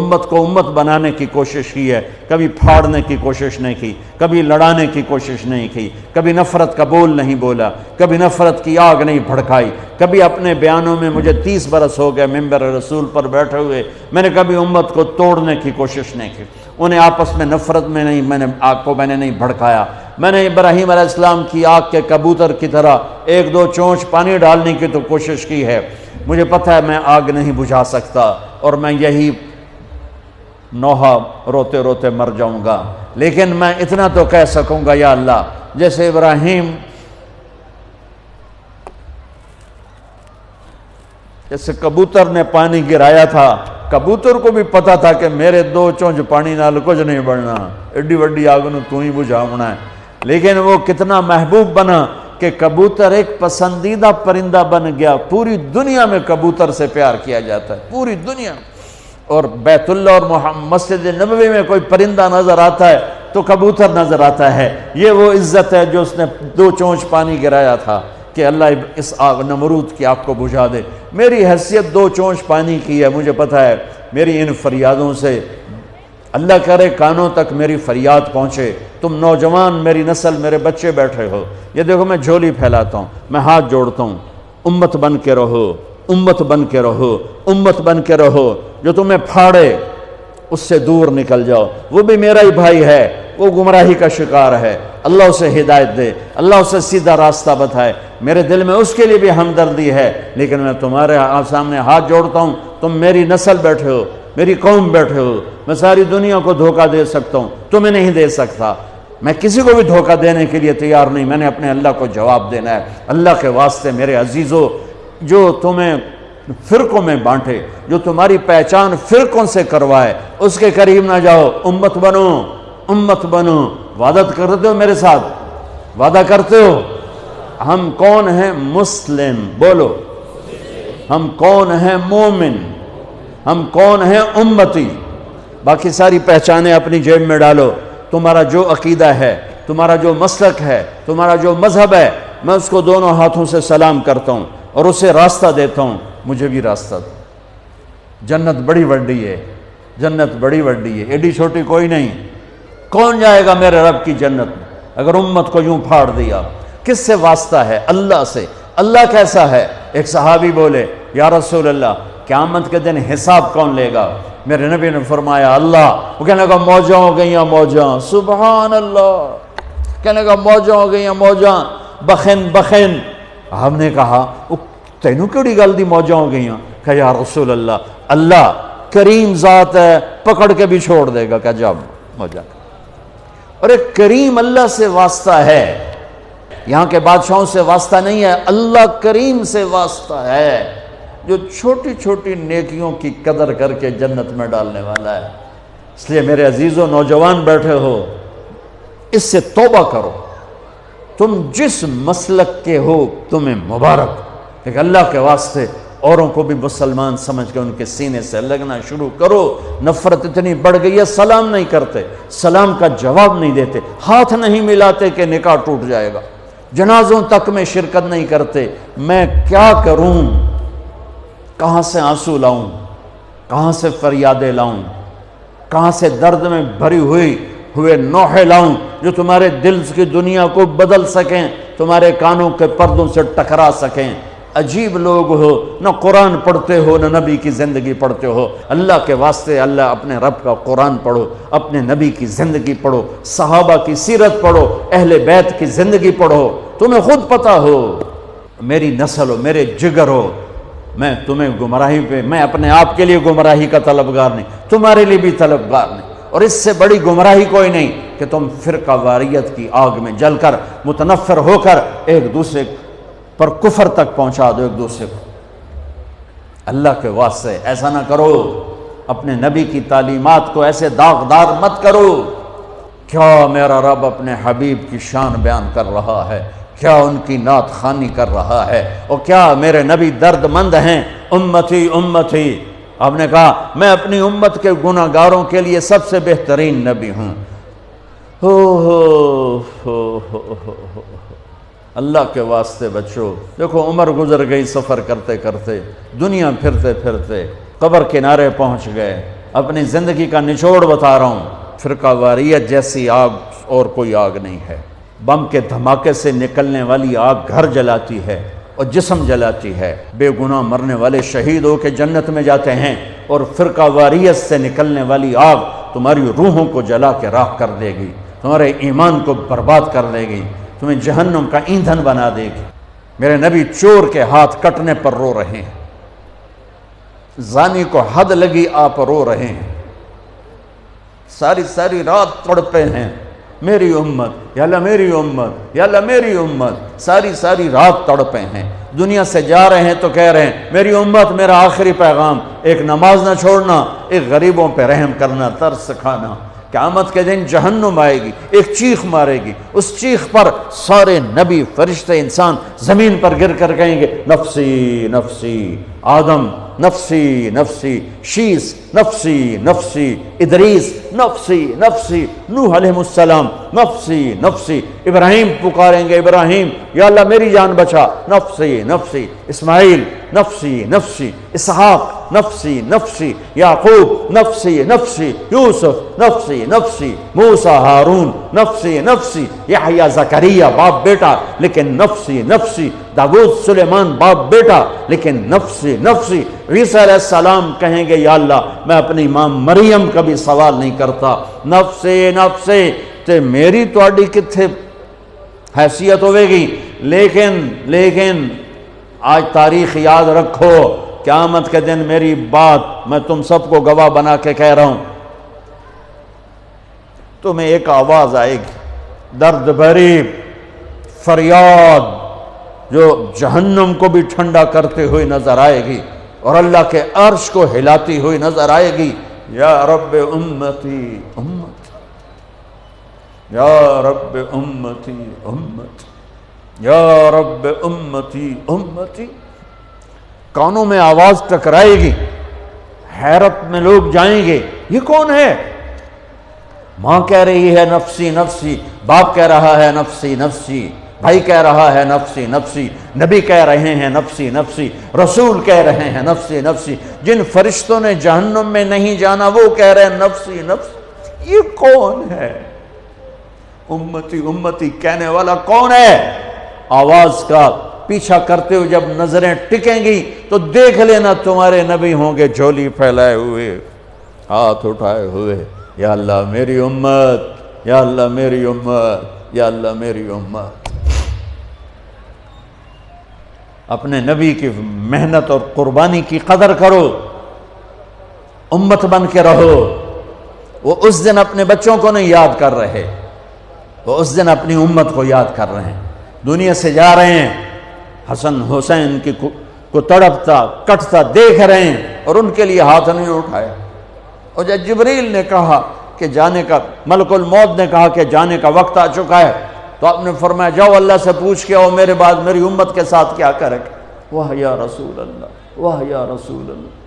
امت کو امت بنانے کی کوشش کی ہے، کبھی پھاڑنے کی کوشش نہیں کی، کبھی لڑانے کی کوشش نہیں کی، کبھی نفرت کا بول نہیں بولا، کبھی نفرت کی آگ نہیں بھڑکائی، کبھی اپنے بیانوں میں، مجھے 30 برس ہو گئے ممبر رسول پر بیٹھے ہوئے، میں نے کبھی امت کو توڑنے کی کوشش نہیں کی، انہیں آپس میں نفرت میں نہیں، میں نے نہیں بھڑکایا۔ میں نے ابراہیم علیہ السلام کی آگ کے کبوتر کی طرح ایک دو چونچ پانی ڈالنے کی تو کوشش کی ہے، مجھے پتہ ہے میں آگ نہیں بجھا سکتا، اور میں یہی نوحہ روتے روتے مر جاؤں گا، لیکن میں اتنا تو کہہ سکوں گا، یا اللہ، جیسے ابراہیم، جیسے کبوتر نے پانی گرایا تھا، کبوتر کو بھی پتا تھا کہ میرے 2 چونچ پانی نال کچھ نہیں بڑھنا، ایڈی وڈی آگ نو تو ہی بجھاونا ہے، لیکن وہ کتنا محبوب بنا کہ کبوتر ایک پسندیدہ پرندہ بن گیا۔ پوری دنیا میں کبوتر سے پیار کیا جاتا ہے، پوری دنیا میں، اور بیت اللہ اور مسجد نبوی میں کوئی پرندہ نظر آتا ہے تو کبوتر نظر آتا ہے۔ یہ وہ عزت ہے جو اس نے 2 چونچ پانی گرایا تھا کہ اللہ اس آگ نمرود کی آگ کو بجھا دے۔ میری حیثیت 2 چونچ پانی کی ہے، مجھے پتہ ہے میری ان فریادوں سے اللہ کرے کانوں تک میری فریاد پہنچے۔ تم نوجوان، میری نسل، میرے بچے بیٹھے ہو، یہ دیکھو میں جھولی پھیلاتا ہوں، میں ہاتھ جوڑتا ہوں، امت بن کے رہو، امت بن کے رہو، امت بن کے رہو۔ جو تمہیں پھاڑے اس سے دور نکل جاؤ، وہ بھی میرا ہی بھائی ہے، وہ گمراہی کا شکار ہے، اللہ اسے ہدایت دے، اللہ اسے سیدھا راستہ بتائے۔ میرے دل میں اس کے لیے بھی ہمدردی ہے، لیکن میں تمہارے سامنے ہاتھ جوڑتا ہوں، تم میری نسل بیٹھے ہو، میری قوم بیٹھے ہو، میں ساری دنیا کو دھوکہ دے سکتا ہوں، تمہیں نہیں دے سکتا، میں کسی کو بھی دھوکہ دینے کے لیے تیار نہیں، میں نے اپنے اللہ کو جواب دینا ہے۔ اللہ کے واسطے میرے عزیزو، جو تمہیں فرقوں میں بانٹے، جو تمہاری پہچان فرقوں سے کروائے، اس کے قریب نہ جاؤ، امت بنو، امت بنو۔ وعدہ کرتے ہو میرے ساتھ؟ وعدہ کرتے ہو؟ ہم کون ہیں؟ مسلم، بولو۔ ہم کون ہیں؟ مومن۔ ہم کون ہیں؟ امتی۔ باقی ساری پہچانیں اپنی جیب میں ڈالو۔ تمہارا جو عقیدہ ہے، تمہارا جو مسلک ہے، تمہارا جو مذہب ہے، میں اس کو دونوں ہاتھوں سے سلام کرتا ہوں اور اسے راستہ دیتا ہوں۔ مجھے بھی راستہ دو۔ جنت بڑی وڈی ہے، جنت بڑی وڈی ہے، ایڈی چھوٹی کوئی نہیں۔ کون جائے گا میرے رب کی جنت میں اگر امت کو یوں پھاڑ دیا؟ کس سے واسطہ ہے؟ اللہ سے۔ اللہ کیسا ہے؟ ایک صحابی بولے، یا رسول اللہ، قیامت کے دن حساب کون لے گا؟ میرے نبی نے فرمایا اللہ۔ وہ کہنے لگا موجاں ہو گئیاں موجاں، سبحان اللہ، کہنے لگا موجاں ہو گئیاں موجاں، بخن بخن۔ ہم نے کہا تینوں کیڑی گل دی موجاں ہو گئیاں؟ کہ یا رسول اللہ، اللہ کریم ذات ہے، پکڑ کے بھی چھوڑ دے گا، کہ جب موجاں۔ اور ایک کریم اللہ سے واسطہ ہے، یہاں کے بادشاہوں سے واسطہ نہیں ہے، اللہ کریم سے واسطہ ہے، جو چھوٹی چھوٹی نیکیوں کی قدر کر کے جنت میں ڈالنے والا ہے۔ اس لیے میرے عزیزوں، نوجوان بیٹھے ہو، اس سے توبہ کرو۔ تم جس مسلک کے ہو تمہیں مبارک، لیکن اللہ کے واسطے اوروں کو بھی مسلمان سمجھ کے ان کے سینے سے لگنا شروع کرو۔ نفرت اتنی بڑھ گئی ہے، سلام نہیں کرتے، سلام کا جواب نہیں دیتے، ہاتھ نہیں ملاتے کہ نکاح ٹوٹ جائے گا، جنازوں تک میں شرکت نہیں کرتے۔ میں کیا کروں؟ کہاں سے آنسو لاؤں؟ کہاں سے فریادیں لاؤں؟ کہاں سے درد میں بھری ہوئے نوحے لاؤں جو تمہارے دل کی دنیا کو بدل سکیں، تمہارے کانوں کے پردوں سے ٹکرا سکیں؟ عجیب لوگ ہو، نہ قرآن پڑھتے ہو، نہ نبی کی زندگی پڑھتے ہو۔ اللہ کے واسطے اللہ اپنے رب کا قرآن پڑھو، اپنے نبی کی زندگی پڑھو، صحابہ کی سیرت پڑھو، اہل بیت کی زندگی پڑھو، تمہیں خود پتہ ہو۔ میری نسل ہو، میرے جگر ہو، میں تمہیں گمراہی پہ، میں اپنے آپ کے لیے گمراہی کا طلبگار نہیں، تمہارے لیے بھی طلبگار نہیں، اور اس سے بڑی گمراہی کوئی نہیں کہ تم فرقہ واریت کی آگ میں جل کر متنفر ہو کر ایک دوسرے پر کفر تک پہنچا دو ایک دوسرے کو۔ اللہ کے واسطے ایسا نہ کرو، اپنے نبی کی تعلیمات کو ایسے داغدار مت کرو۔ کیا میرا رب اپنے حبیب کی شان بیان کر رہا ہے، کیا ان کی نعت خوانی کر رہا ہے، اور کیا میرے نبی درد مند ہیں۔ امتی امتی، آپ نے کہا میں اپنی امت کے گناہ گاروں کے لیے سب سے بہترین نبی ہوں۔ اللہ کے واسطے بچو۔ دیکھو عمر گزر گئی سفر کرتے کرتے، دنیا پھرتے پھرتے قبر کنارے پہنچ گئے، اپنی زندگی کا نچوڑ بتا رہا ہوں، فرقہ واریت جیسی آگ اور کوئی آگ نہیں ہے۔ بم کے دھماکے سے نکلنے والی آگ گھر جلاتی ہے اور جسم جلاتی ہے، بے گناہ مرنے والے شہید ہو کے جنت میں جاتے ہیں، اور فرقہ واریت سے نکلنے والی آگ تمہاری روحوں کو جلا کے راکھ کر دے گی، تمہارے ایمان کو برباد کر دے گی، تمہیں جہنم کا ایندھن بنا دے گی۔ میرے نبی چور کے ہاتھ کٹنے پر رو رہے ہیں، زانی کو حد لگی آپ رو رہے ہیں، ساری ساری رات تڑپے ہیں، میری امت یا اللہ میری امت یا اللہ میری امت، ساری ساری رات تڑپے ہیں۔ دنیا سے جا رہے ہیں تو کہہ رہے ہیں میری امت، میرا آخری پیغام، ایک نماز نہ چھوڑنا، ایک غریبوں پہ رحم کرنا، ترس کھانا۔ قیامت کے دن جہنم آئے گی، ایک چیخ مارے گی، اس چیخ پر سارے نبی فرشتے انسان زمین پر گر کر کہیں گے نفسی نفسی، آدم نفسی نفسی، شیس نفسی نفسی، ادریس نفسی نفسی، نوح علیہ السلام نفسی نفسی، ابراہیم پکاریں گے ابراہیم یا اللہ میری جان بچا، نفسی نفسی، اسماعیل نفسی نفسی، اسحاق نفسی نفسی، یعقوب نفسی نفسی، یوسف نفسی نفسی، موسیٰ ہارون نفسی نفسی، یحییٰ زکریا باپ بیٹا لیکن نفسی نفسی، داؤد سلیمان باپ بیٹا لیکن نفسی نفسی، عیسیٰ علیہ السلام کہیں گے یا اللہ میں اپنی ماں مریم کا بھی سوال نہیں کرتا، نفسی نفسی۔ تے میری تواڈی کتھے حیثیت ہوئے گی، لیکن آج تاریخ یاد رکھو، قیامت کے دن میری بات میں تم سب کو گواہ بنا کے کہہ رہا ہوں، تمہیں ایک آواز آئے گی، درد بھری فریاد جو جہنم کو بھی ٹھنڈا کرتے ہوئے نظر آئے گی اور اللہ کے عرش کو ہلاتی ہوئی نظر آئے گی، یا رب امتی امتی، یا رب امتی امتی، یا رب امتی امتی۔ کانوں میں آواز ٹکرائے گی، حیرت میں لوگ جائیں گے یہ کون ہے؟ ماں کہہ رہی ہے نفسی نفسی، باپ کہہ رہا ہے نفسی نفسی، بھائی کہہ رہا ہے نفسی نفسی، نبی کہہ رہے ہیں نفسی نفسی، رسول کہہ رہے ہیں نفسی نفسی، جن فرشتوں نے جہنم میں نہیں جانا وہ کہہ رہے ہیں نفسی نفسی۔ یہ کون ہے؟ امتی امتی کہنے والا کون ہے؟ آواز کا پیچھا کرتے ہوئے جب نظریں ٹکیں گی تو دیکھ لینا تمہارے نبی ہوں گے جھولی پھیلائے ہوئے، ہاتھ اٹھائے ہوئے، یا اللہ میری امت، یا اللہ میری امت، یا اللہ میری امت۔ اپنے نبی کی محنت اور قربانی کی قدر کرو، امت بن کے رہو۔ وہ اس دن اپنے بچوں کو نہیں یاد کر رہے، وہ اس دن اپنی امت کو یاد کر رہے ہیں۔ دنیا سے جا رہے ہیں، حسن حسین کی کو تڑپتا کٹتا دیکھ رہے ہیں اور ان کے لیے ہاتھ نہیں اٹھایا۔ اور جب جبریل نے کہا کہ جانے کا، ملک الموت نے کہا کہ جانے کا وقت آ چکا ہے، تو آپ نے فرمایا جاؤ اللہ سے پوچھ کے آؤ میرے بعد میری امت کے ساتھ کیا کرے گا۔ واہ یا رسول اللہ، واہ یا رسول اللہ۔